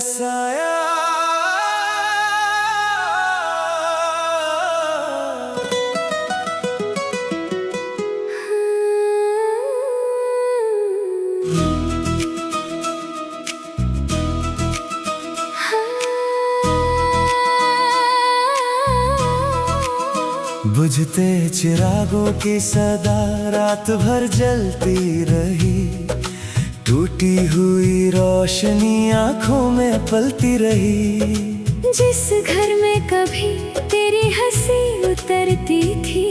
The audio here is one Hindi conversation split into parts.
साया बुझते चिरागों की सदा रात भर जलती रही। टूटी हुई रोशनी आंखों में पलती रही। जिस घर में कभी तेरी हंसी उतरती थी,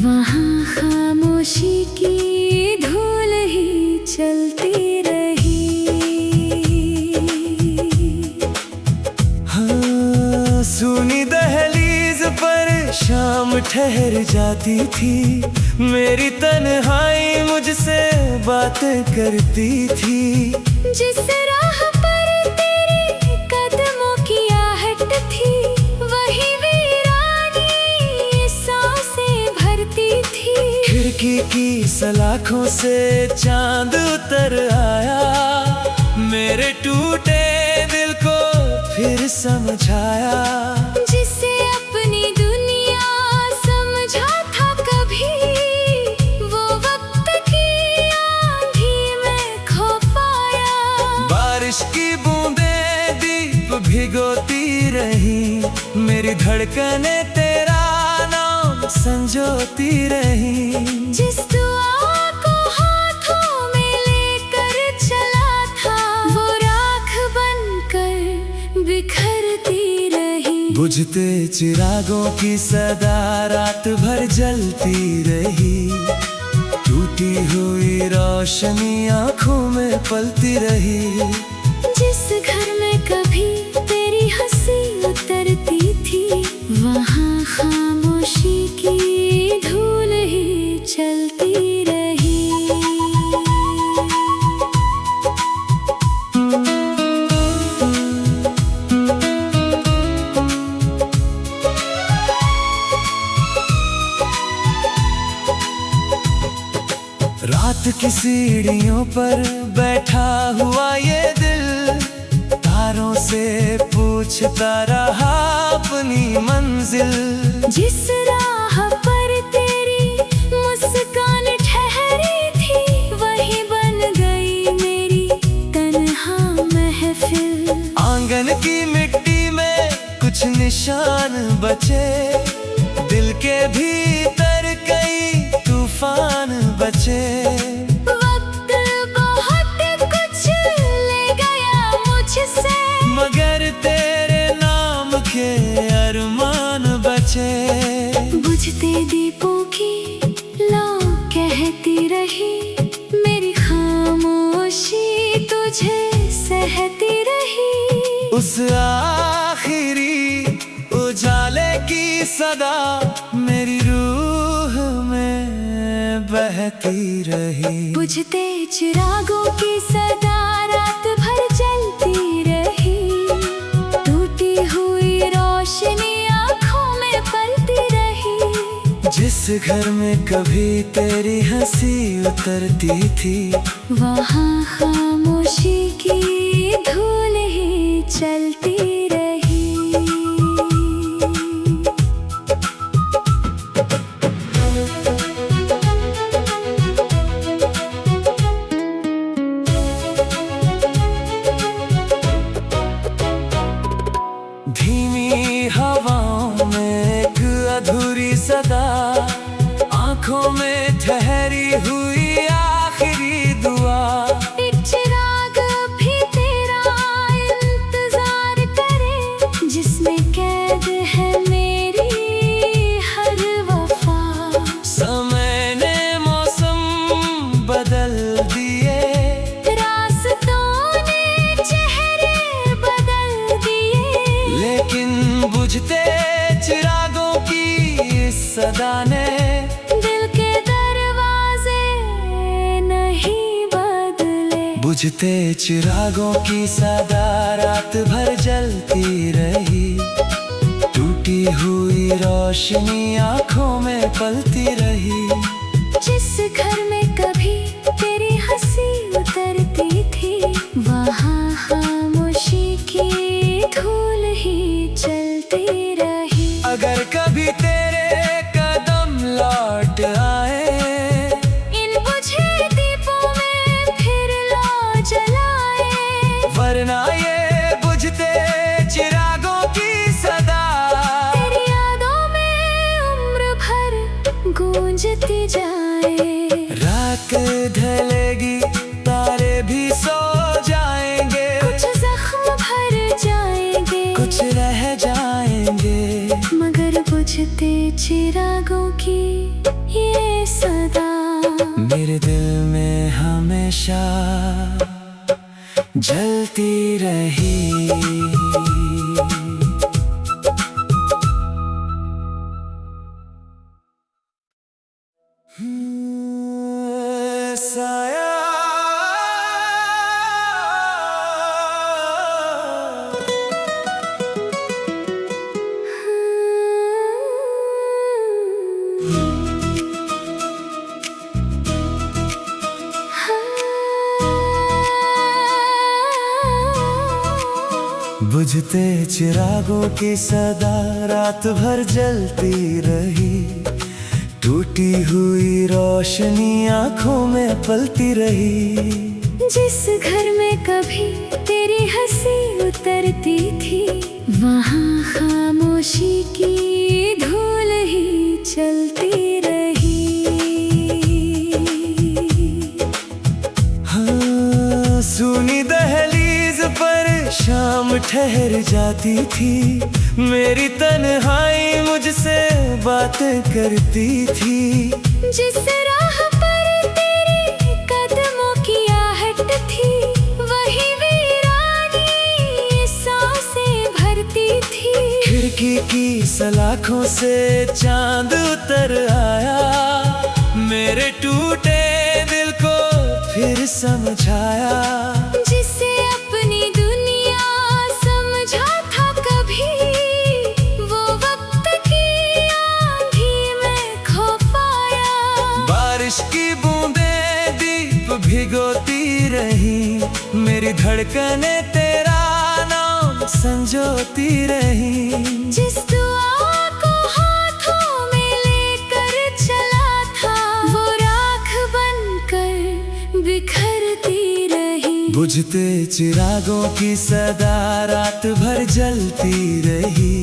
वहाँ खामोशी की धूल ही चलती रही। हाँ, सुनी दहलीज पर शाम ठहर जाती थी। मेरी तन्हाई मुझसे बातें करती थी। जिस राह पर तेरे कदमों की आहट थी, वही वीरानी सांसें भरती थी। खिड़की की सलाखों से चांद उतर आया, मेरे टूटे दिल को फिर समझाया। जिसे अपनी दुनिया समझा था कभी, वो वक्त की आंधी में खो पाया। बारिश की बूंदें दीप भिगोती रही। मेरी धड़कनें तेरा नाम संजोती रही। जिस दुआ को हाथों में लेकर चला था, वो राख बनकर बिखरती रही। बुझते चिरागों की सदा रात भर जलती रही। टूटी हुई रोशनी आंखों में पलती रही। जिस घर में कभी तेरी हंसी उतरती थी, वहाँ खामोशी की धूल ही चलती रही। रात की सीढ़ियों पर बैठा हुआ ये दिल, तारों से पूछता रहा अपनी मंजिल। जिस राह पर तेरी मुस्कान ठहरी थी, वही बन गई मेरी तन्हा महफिल। आंगन की मिट्टी में कुछ निशान बचे, दिल के भीतर कई तूफान बचे। वक्त बहुत कुछ ले गया मुझसे, मगर तेरे नाम के अरमान बचे। बुझते दीपों की लौ कहती रही, मेरी खामोशी तुझे सहती रही। उस आखिरी उजाले की सदा मेरी रूह में बहती रही। बुझते चिरागों की सदा रात भर जलती रही। टूटी हुई रोशनी आंखों में पलती रही। जिस घर में कभी तेरी हंसी उतरती थी, वहाँ खामोशी की धूल ही चलती रही। धीमी हवाओं में एक अधूरी सदा, आंखों में ठहरी हुई आखिरी दुआ। एक चिराग भी तेरा इंतजार करे, जिसमें कैद है मेरी हर वफा। समय ने मौसम बदल दिए, रास्तों ने चेहरे बदल दिए, लेकिन बुझते चिरागों की इस सदा ने दिल के दरवाजे नहीं बदले। बुझते चिरागों की सदा रात भर जलती रही। टूटी हुई रोशनी आंखों में पलती रही। जिस घर में कभी तेरी हंसी उतरती थी, वहाँ भी सो जाएंगे, कुछ जख्म भर जाएंगे, कुछ रह जाएंगे, मगर बुझते चिरागों की ये सदा मेरे दिल में हमेशा जलती रही। साया बुझते चिरागों की सदा रात भर जलती रही, टूटी हुई रोशनी आंखों में पलती रही। जिस घर में कभी तेरी हंसी उतरती थी, वहाँ खामोशी की धूल ही चलती रही। हाँ, सुनी दहलीज पर शाम ठहर जाती थी, मेरी तन्हाई मुझसे बातें करती थी। जिस राह पर तेरे कदमों की आहट थी, वही वीरानी सांसें भरती थी। खिड़की की सलाखों से चांद उतर आया, मेरे टूटे दिल को फिर समझाया। जिसे अपनी दुनिया समझा था कभी, वो वक्त की आंधी में खो पाया। बारिश की बूंदें दीप भिगोती रही, मेरी धड़कनें तेरा नाम संजोती रही। जिस दुआ को हाथों में लेकर चला था, वो राख बनकर बिखरती रही। बुझते चिरागों की सदा रात भर जलती रही,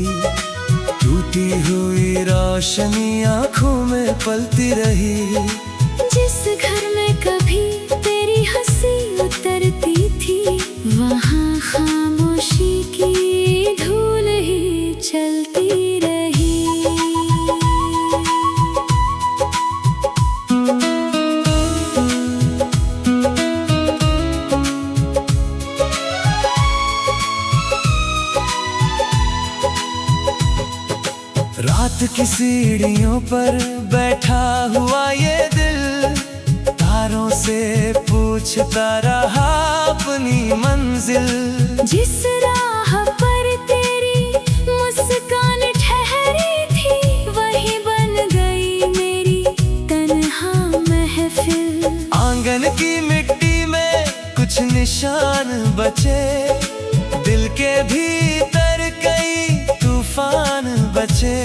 टूटी हुई रोशनी आंखों में पलती रही। जिस घर में कभी तेरी हंसी उतरती थी, वहाँ खामोशी की धूल ही चलती रही। रात की सीढ़ियों पर बैठा हुआ ये दिल, तारों से पूछता रहा अपनी मंजिल। जिस राह पर तेरी मुस्कान ठहरी थी, वही बन गई मेरी तन्हा महफिल। आंगन की मिट्टी में कुछ निशान बचे, दिल के भीतर कई तूफान बचे।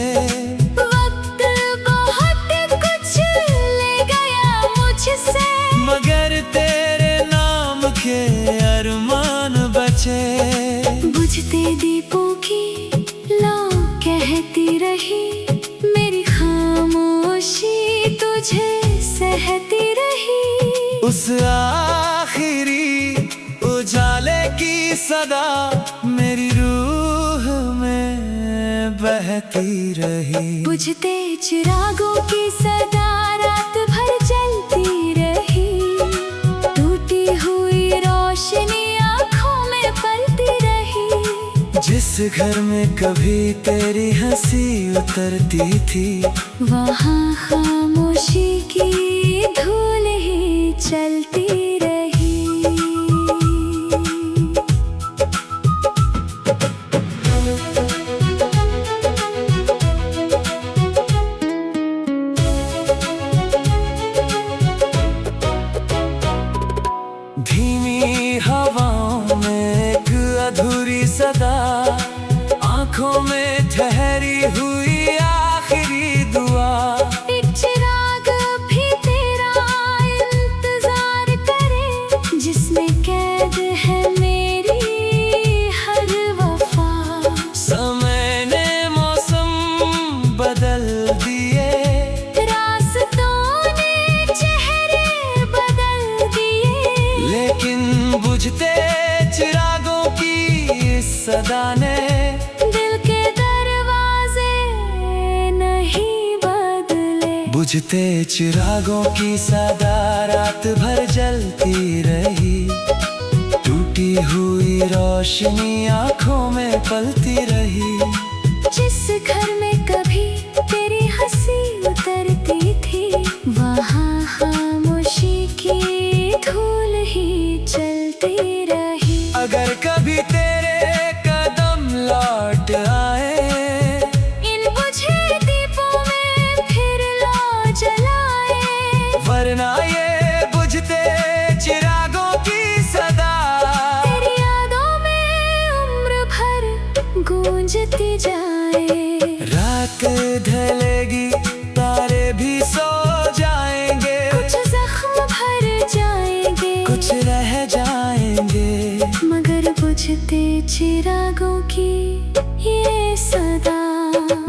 वक्त बहुत कुछ ले गया मुझसे, मगर तेरे नाम के अरमान बचे। बुझते दीपों की लौ कहती रही, मेरी खामोशी तुझे सहती रही। उस आखिरी उजाले की सदा मेरी रूह में बहती रही। बुझते चिरागों की सदा रात भर जलती रही, टूटी हुई रोशनी आंखों में पलती रही। जिस घर में कभी तेरी हंसी उतरती थी, वहाँ खामोशी की धूल ही चलती रही। धीमी हवाओं में एक अधूरी सदा, आंखों में ठहरी हुई आखिरी दुआ। एक चिराग भी तेरा इंतजार करे, जिसमें कैद है मेरी हर वफा। समय ने मौसम बदल दिए, रास्तों ने चेहरे बदल दिए, लेकिन बुझते चिरागों की इस सदा ने दिल के दरवाजे नहीं बदले। बुझते चिरागों की सदा रात भर जलती रही। टूटी हुई रोशनी आंखों में पलती रही। जिस घर में कभी तेरी हंसी उतरती थी, वहाँ खामोशी की धूल ही चलती रही। अगर कभी तेरे कदम लौट आए, इन बुझे दीपों में फिर लो जलाए। वरना ये बुझते चिरागों की सदा तेरी यादों में उम्र भर गूंजती जाए। रात ढलेगी, तारे भी सो जाएंगे। कुछ जख्म भर जाएंगे, कुछ रह जाएंगे, मगर बुझते चिरागों की ये सदा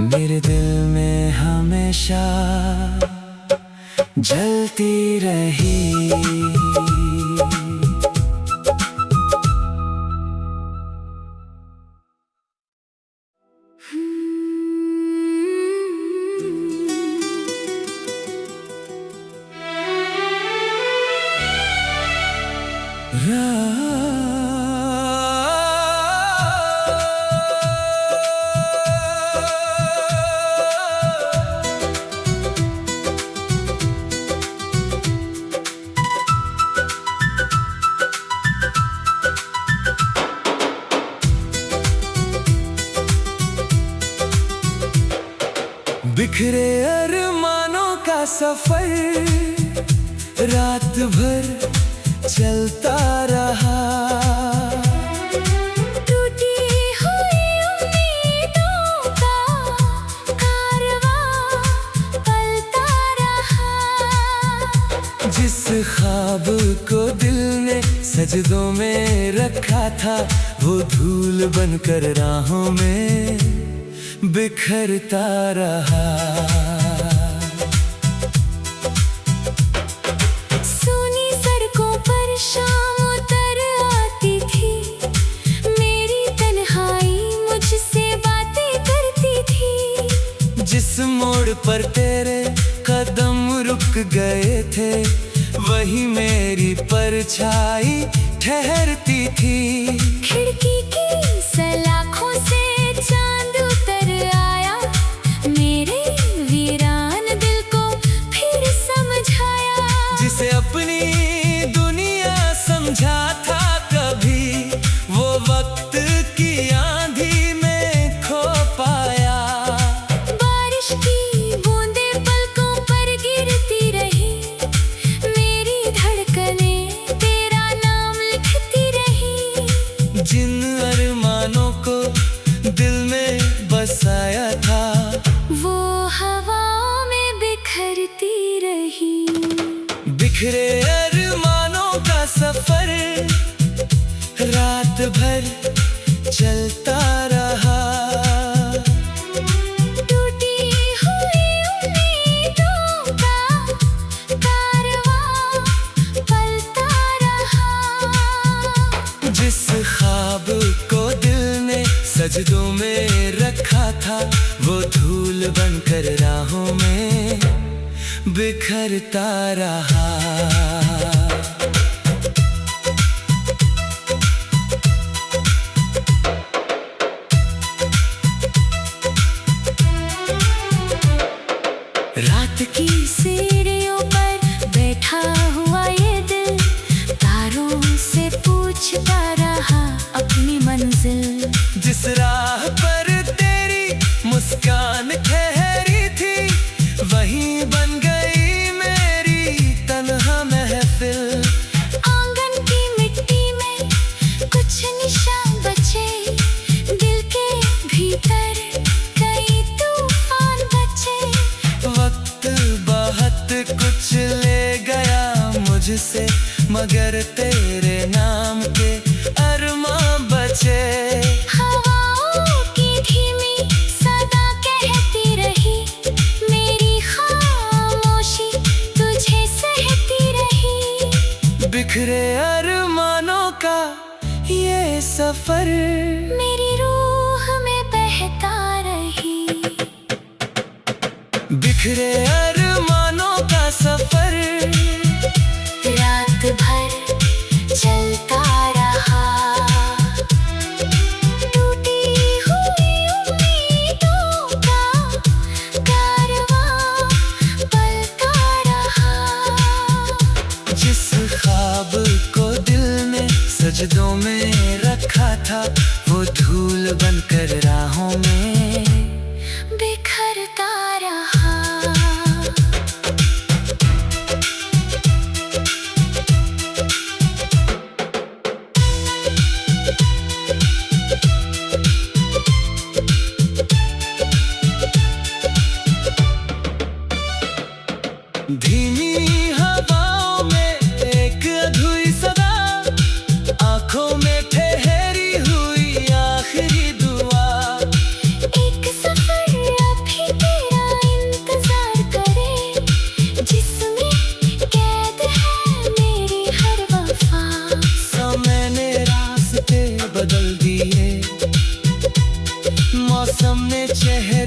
मेरे दिल में हमेशा जलती रही। बिखरे अरमानों का सफर रात भर चलता रहा। टूटी हुई उम्मीदों का कारवां पलता रहा। जिस ख्वाब को दिल ने सजदों में रखा था, वो धूल बनकर राहों में बिखरता रहा। सूनी सड़कों पर शाम उतर आती थी, मेरी तन्हाई मुझसे बातें करती थी। जिस मोड़ पर तेरे कदम रुक गए थे, वही मेरी परछाई ठहरती थी। खिड़की की सलाखों से चांद उतर आया, मेरे वीरान दिल को फिर समझाया। जिसे अपनी दुनिया समझा था कभी, वो वक्त की आंधी में खो पाया। बारिश की बूंदें पलकों पर गिरती रही, मेरी धड़कनें तेरा नाम लिखती रही। जिन अरमानों को दिल में बसाया था, वो हवाओं में बिखरती रही। बिखरे अरमानों का सफर रात भर चलता रहा। टूटी हुई उम्मीदों का कारवां पलता रहा। जिस ख्वाब को दिल ने सजदों में रखा था, वो धूल बनकर राहों में बिखरता रहा। रात की सीढ़ियों पर बैठा हुआ ये दिल, तारों से पूछता रहा अपनी मंजिल। जिस राह पर तेरी मुस्कान ठहरी थी, वहीं बन गई मेरी तन्हा महफिल। का ये सफर मेरी रूह में बहता रही। बिखरे अरमानों का सफर रात भर चलता रहा। टूटी हुई उम्मीदों का कारवां पलता रहा। जिस ख्वाब को दिल ने सजदों में रखा था, वो धूल बनकर राहों में बिखरता रहा। धीमी हवाओं में एक अधूरी सदा, आंखों में ठहरी हुई आखिरी दुआ। एक सफर अभी तेरा इंतजार करे, जिसमें कैद है मेरी हर वफा। समय ने रास्ते बदल दिए, मौसम ने चेहरे